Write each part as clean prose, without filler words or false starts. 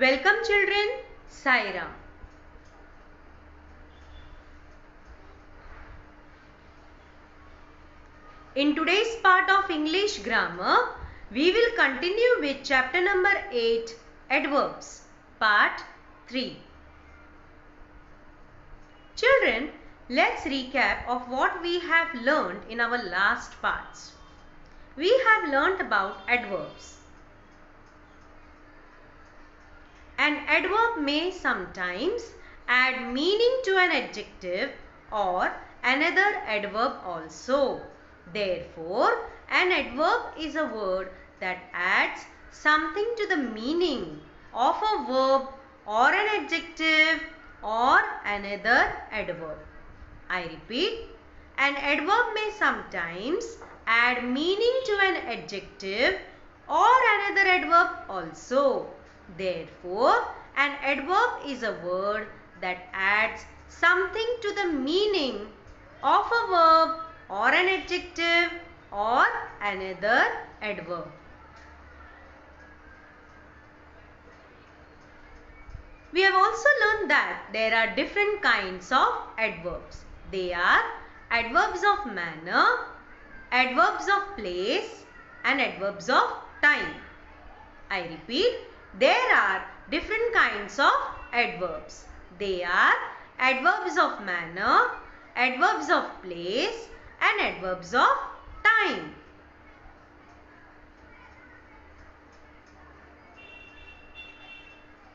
Welcome children, Saira. In today's part of English grammar, we will continue with chapter number 8, Adverbs, part 3. Children, let's recap of what we have learned in our last parts. We have learnt about adverbs. An adverb may sometimes add meaning to an adjective or another adverb also. Therefore, an adverb is a word that adds something to the meaning of a verb or an adjective or another adverb. I repeat, an adverb may sometimes add meaning to an adjective or another adverb also. Therefore, an adverb is a word that adds something to the meaning of a verb or an adjective or another adverb. We have also learned that there are different kinds of adverbs. They are adverbs of manner, adverbs of place and adverbs of time. I repeat, there are different kinds of adverbs. They are adverbs of manner, adverbs of place and adverbs of time.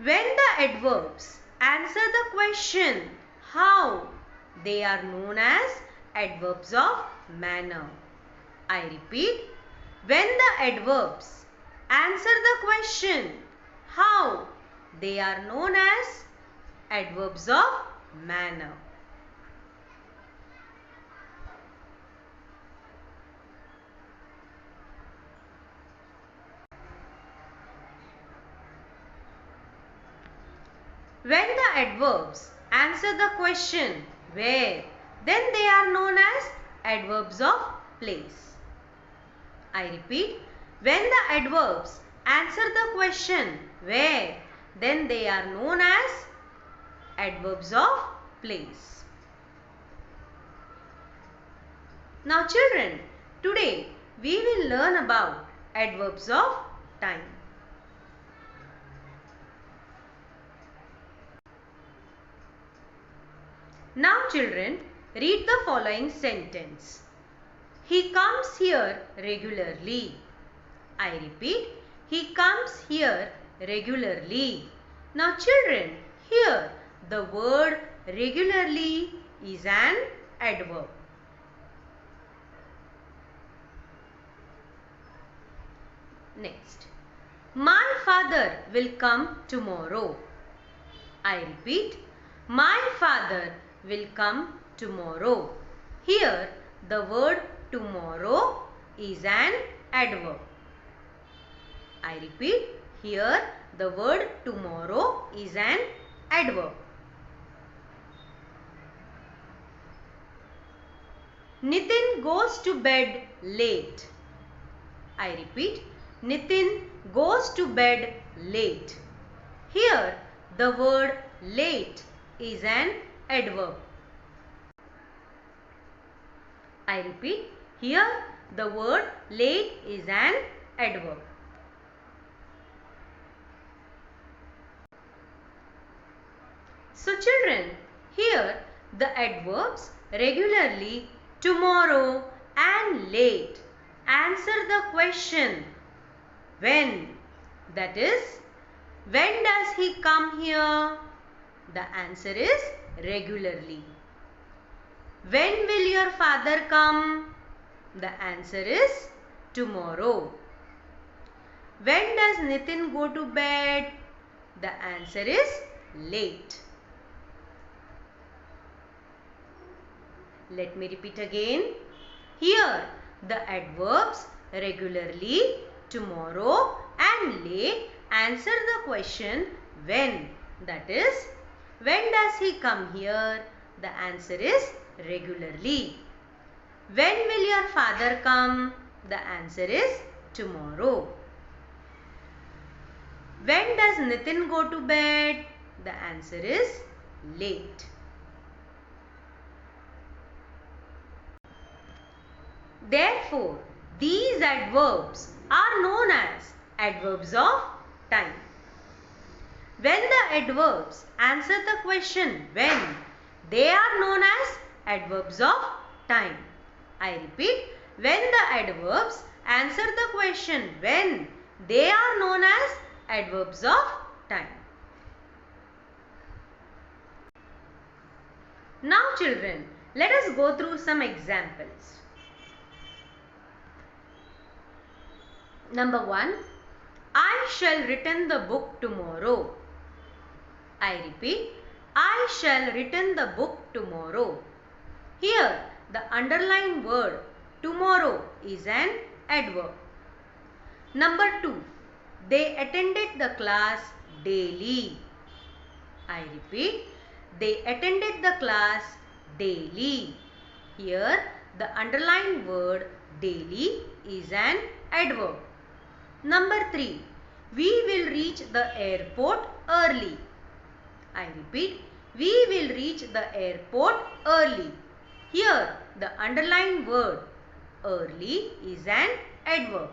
When the adverbs answer the question how, they are known as adverbs of manner. I repeat, when the adverbs answer the question how, they are known as adverbs of manner. When the adverbs answer the question where, then they are known as adverbs of place. I repeat, when the adverbs answer the question where, then they are known as adverbs of place. Now children, today we will learn about adverbs of time. Now children, read the following sentence. He comes here regularly. I repeat, he comes here regularly. Now children, here the word regularly is an adverb. Next, my father will come tomorrow. I repeat, my father will come tomorrow. Here the word tomorrow is an adverb. I repeat, here the word tomorrow is an adverb. Nitin goes to bed late. I repeat, Nitin goes to bed late. Here the word late is an adverb. I repeat, here the word late is an adverb. So children, here the adverbs regularly, tomorrow and late answer the question when. That is, when does he come here? The answer is regularly. When will your father come? The answer is tomorrow. When does Nitin go to bed? The answer is late. Let me repeat again. Here the adverbs regularly, tomorrow and late answer the question when. That is, when does he come here? The answer is regularly. When will your father come? The answer is tomorrow. When does Nitin go to bed? The answer is late. Therefore, these adverbs are known as adverbs of time. When the adverbs answer the question when, they are known as adverbs of time. I repeat, when the adverbs answer the question when, they are known as adverbs of time. Now children, let us go through some examples. Number 1. I shall return the book tomorrow. I repeat, I shall return the book tomorrow. Here, the underlined word tomorrow is an adverb. Number 2. They attended the class daily. I repeat, they attended the class daily. Here, the underlined word daily is an adverb. Number 3. We will reach the airport early. I repeat, we will reach the airport early. Here, the underlined word early is an adverb.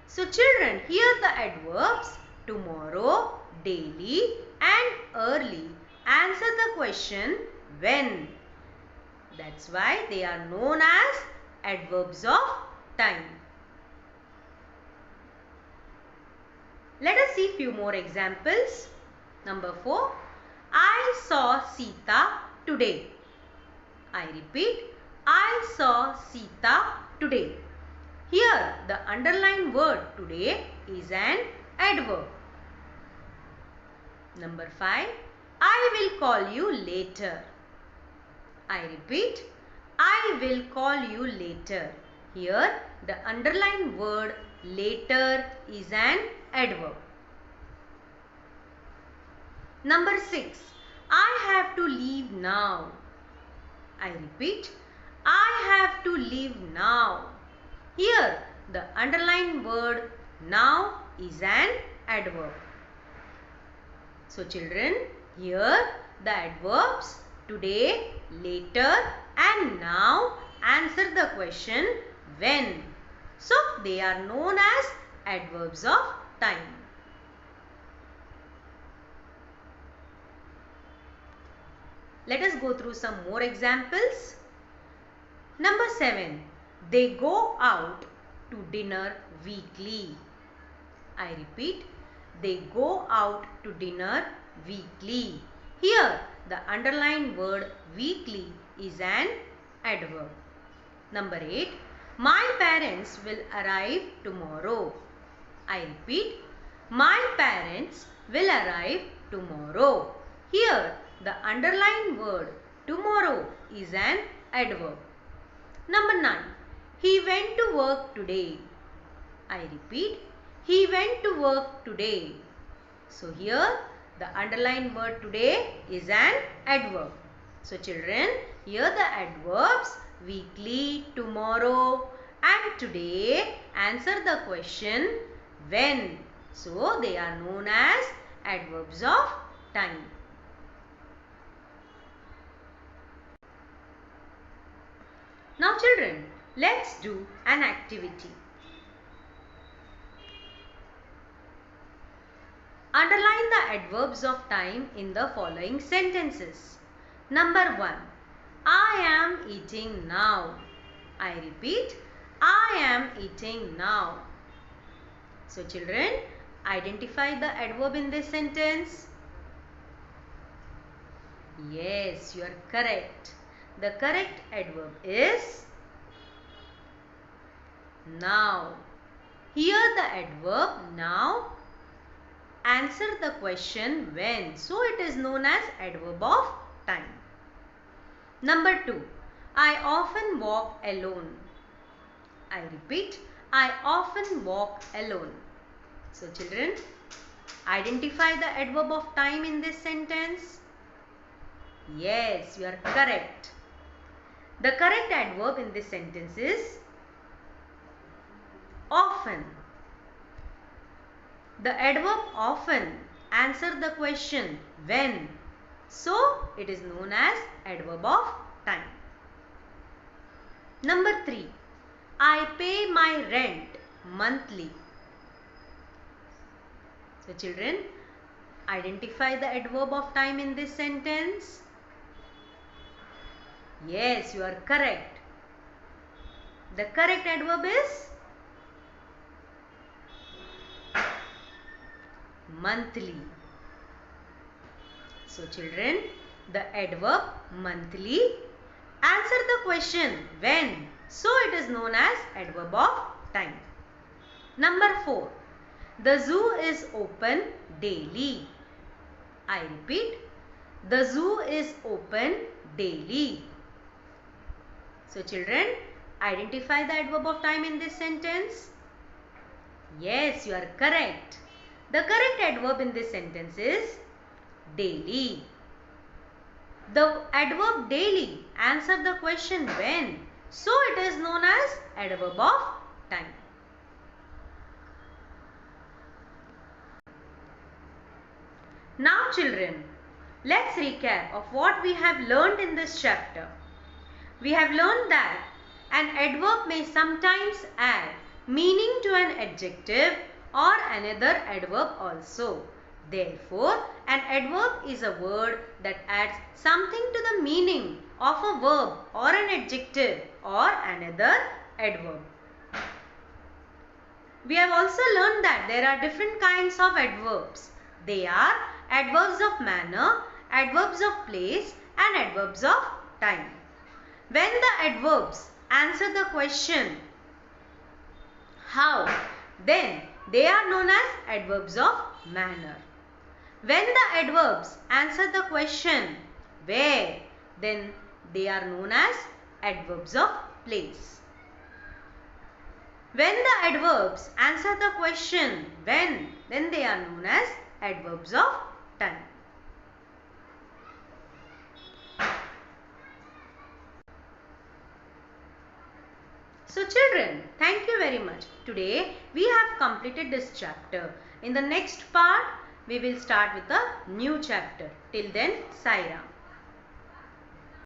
So children, here the adverbs tomorrow, daily and early answer the question when. That's why they are known as adverbs of time. Let us see few more examples. Number 4. I saw Sita today. I repeat, I saw Sita today. Here, the underlined word today is an adverb. Number 5. I will call you later. I repeat, I will call you later. Here, the underlined word later is an adverb. Number 6. I have to leave now. I repeat, I have to leave now. Here, the underlined word now is an adverb. So children, here the adverbs today, later and now answer the question when. So they are known as adverbs of time. Let us go through some more examples. Number 7. They go out to dinner weekly. I repeat, they go out to dinner weekly. Here, the underlined word weekly is an adverb. Number 8. My parents will arrive tomorrow. I repeat, my parents will arrive tomorrow. Here, the underlined word tomorrow is an adverb. Number 9. He went to work today. I repeat, he went to work today. So here the underlined word today is an adverb. So children, here the adverbs weekly, tomorrow and today answer the question when. So they are known as adverbs of time. Now children, let's do an activity. Underline the adverbs of time in the following sentences. Number 1. I am eating now. I repeat, I am eating now. So children, identify the adverb in this sentence. Yes, you are correct. The correct adverb is now. Here the adverb now answer the question when. So it is known as adverb of time. Number 2. I often walk alone. I repeat, I often walk alone. So children, identify the adverb of time in this sentence. Yes, you are correct. The correct adverb in this sentence is often. The adverb often answers the question when. So, it is known as adverb of time. Number 3. I pay my rent monthly. So, children, identify the adverb of time in this sentence. Yes, you are correct. The correct adverb is monthly. So, children, the adverb monthly answers the question when. So, it is known as adverb of time. Number 4. The zoo is open daily. I repeat, the zoo is open daily. So, children, identify the adverb of time in this sentence. Yes, you are correct. The correct adverb in this sentence is daily. The adverb daily answers the question when. So, it is known as adverb of time. Now, children, let's recap of what we have learned in this chapter. We have learned that an adverb may sometimes add meaning to an adjective or another adverb also. Therefore, an adverb is a word that adds something to the meaning of a verb or an adjective or another adverb. We have also learned that there are different kinds of adverbs. They are adverbs of manner, adverbs of place and adverbs of time. When the adverbs answer the question how, then they are known as adverbs of manner. When the adverbs answer the question where, then they are known as adverbs of place. When the adverbs answer the question when, then they are known as adverbs of time. So children, thank you very much. Today we have completed this chapter. In the next part, we will start with a new chapter. Till then, Sai Ram.